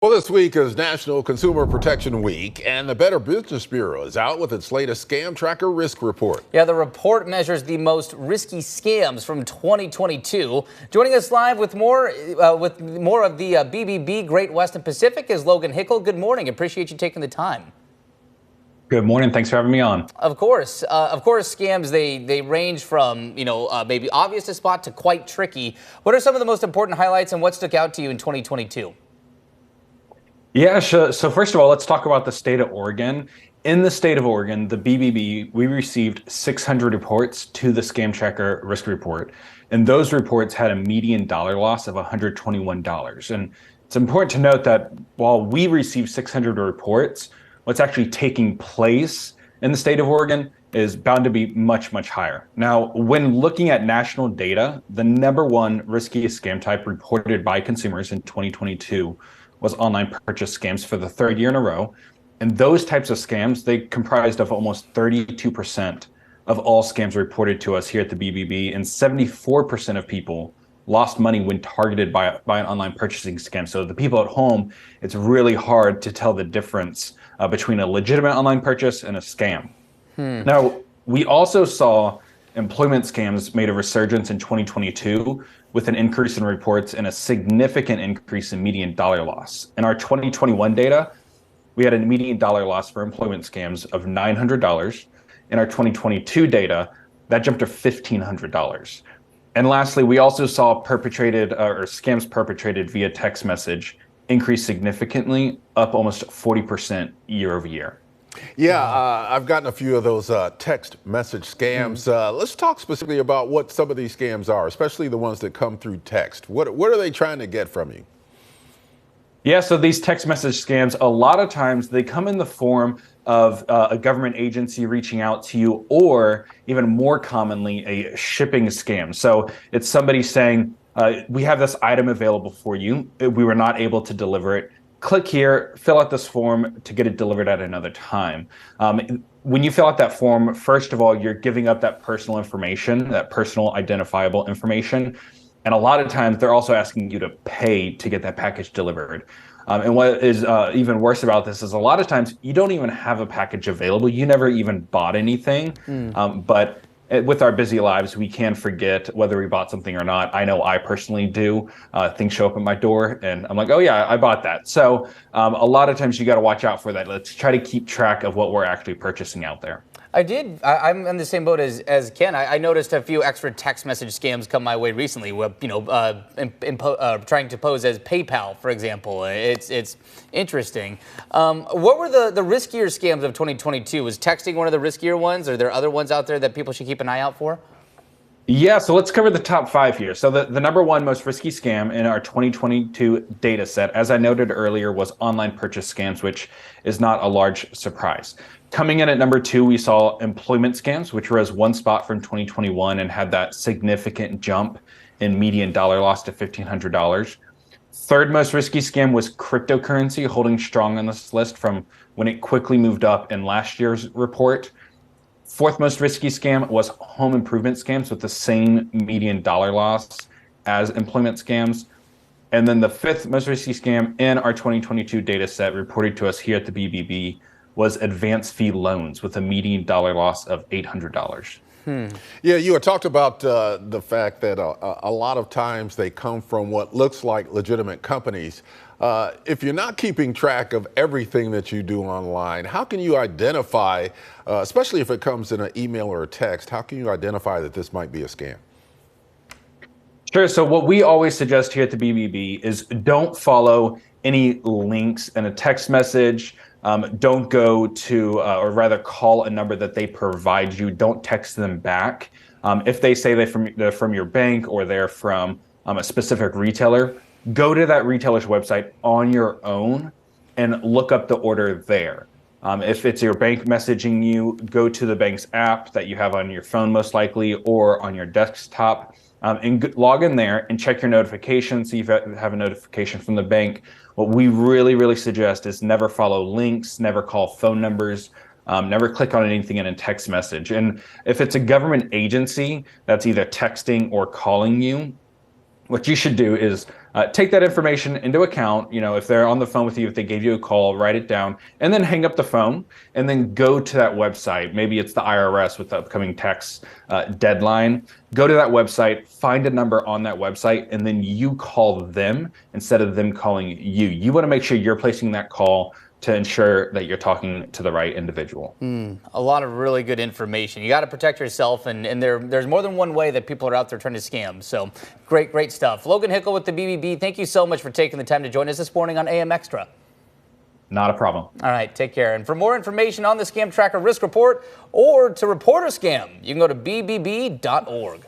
Well, this week is National Consumer Protection Week, and the Better Business Bureau is out with its latest scam tracker risk report. Yeah, the report measures the most risky scams from 2022. Joining us live with more of the BBB Great Western Pacific is Logan Hickel. Good morning. Appreciate you taking the time. Good morning. Thanks for having me on. Of course, scams they range from maybe obvious to spot to quite tricky. What are some of the most important highlights, and what stuck out to you in 2022? Yeah, sure. So first of all, let's talk about the state of Oregon. In the state of Oregon, the BBB, we received 600 reports to the Scam Tracker Risk Report, and those reports had a median dollar loss of $121. And it's important to note that while we received 600 reports, what's actually taking place in the state of Oregon is bound to be much, much higher. Now, when looking at national data, the number one riskiest scam type reported by consumers in 2022 was online purchase scams for the third year in a row. And those types of scams, they comprised of almost 32% of all scams reported to us here at the BBB, and 74% of people lost money when targeted by an online purchasing scam. So the people at home, it's really hard to tell the difference between a legitimate online purchase and a scam. Now, we also saw employment scams made a resurgence in 2022 with an increase in reports and a significant increase in median dollar loss. In our 2021 data, we had a median dollar loss for employment scams of $900. In our 2022 data, that jumped to $1,500. And lastly, we also saw scams perpetrated via text message increase significantly, up almost 40% year over year. Yeah, I've gotten a few of those text message scams. Let's talk specifically about what some of these scams are, especially the ones that come through text. What are they trying to get from you? Yeah, so these text message scams, a lot of times they come in the form of a government agency reaching out to you, or even more commonly, a shipping scam. So it's somebody saying, we have this item available for you. We were not able to deliver it. Click here, fill out this form to get it delivered at another time. When you fill out that form, first of all, you're giving up that personal information, that personal identifiable information. And a lot of times they're also asking you to pay to get that package delivered. And what is even worse about this is a lot of times you don't even have a package available. You never even bought anything. But with our busy lives, we can forget whether we bought something or not. I know I personally do. Things show up at my door and I'm like, oh yeah, I bought that. So a lot of times you got to watch out for that. Let's try to keep track of what we're actually purchasing out there. I'm in the same boat as Ken. I noticed a few extra text message scams come my way recently. Trying to pose as PayPal, for example. It's interesting. What were the riskier scams of 2022? Was texting one of the riskier ones? Are there other ones out there that people should keep an eye out for? Yeah, so let's cover the top 5 here. So the number one most risky scam in our 2022 data set, as I noted earlier, was online purchase scams, which is not a large surprise. Coming in at number 2, we saw employment scams, which was one spot from 2021 and had that significant jump in median dollar loss to $1,500. Third most risky scam was cryptocurrency, holding strong on this list from when it quickly moved up in last year's report. Fourth most risky scam was home improvement scams with the same median dollar loss as employment scams. And then the fifth most risky scam in our 2022 data set reported to us here at the BBB was advance fee loans with a median dollar loss of $800. Yeah, you had talked about the fact that a lot of times they come from what looks like legitimate companies. If you're not keeping track of everything that you do online, how can you identify, especially if it comes in an email or a text, how can you identify that this might be a scam? Sure. So what we always suggest here at the BBB is don't follow any links in a text message. Don't go to, or rather call a number that they provide you. Don't text them back. If they say they're from your bank or they're from a specific retailer, go to that retailer's website on your own and look up the order there. If it's your bank messaging you, go to the bank's app that you have on your phone most likely or on your desktop and log in there and check your notifications, see if you have a notification from the bank. What we really, really suggest is never follow links, never call phone numbers, never click on anything in a text message. And if it's a government agency that's either texting or calling you, what you should do is take that information into account. If they're on the phone with you, if they gave you a call, write it down, and then hang up the phone, and then go to that website. Maybe it's the IRS with the upcoming tax deadline. Go to that website, find a number on that website, and then you call them instead of them calling you. You want to make sure you're placing that call to ensure that you're talking to the right individual. A lot of really good information. You got to protect yourself, and there's more than one way that people are out there trying to scam. So great stuff. Logan Hickel with the BBB, thank you so much for taking the time to join us this morning on AM Extra. Not a problem. All right, take care. And for more information on the Scam Tracker Risk Report or to report a scam, you can go to bbb.org.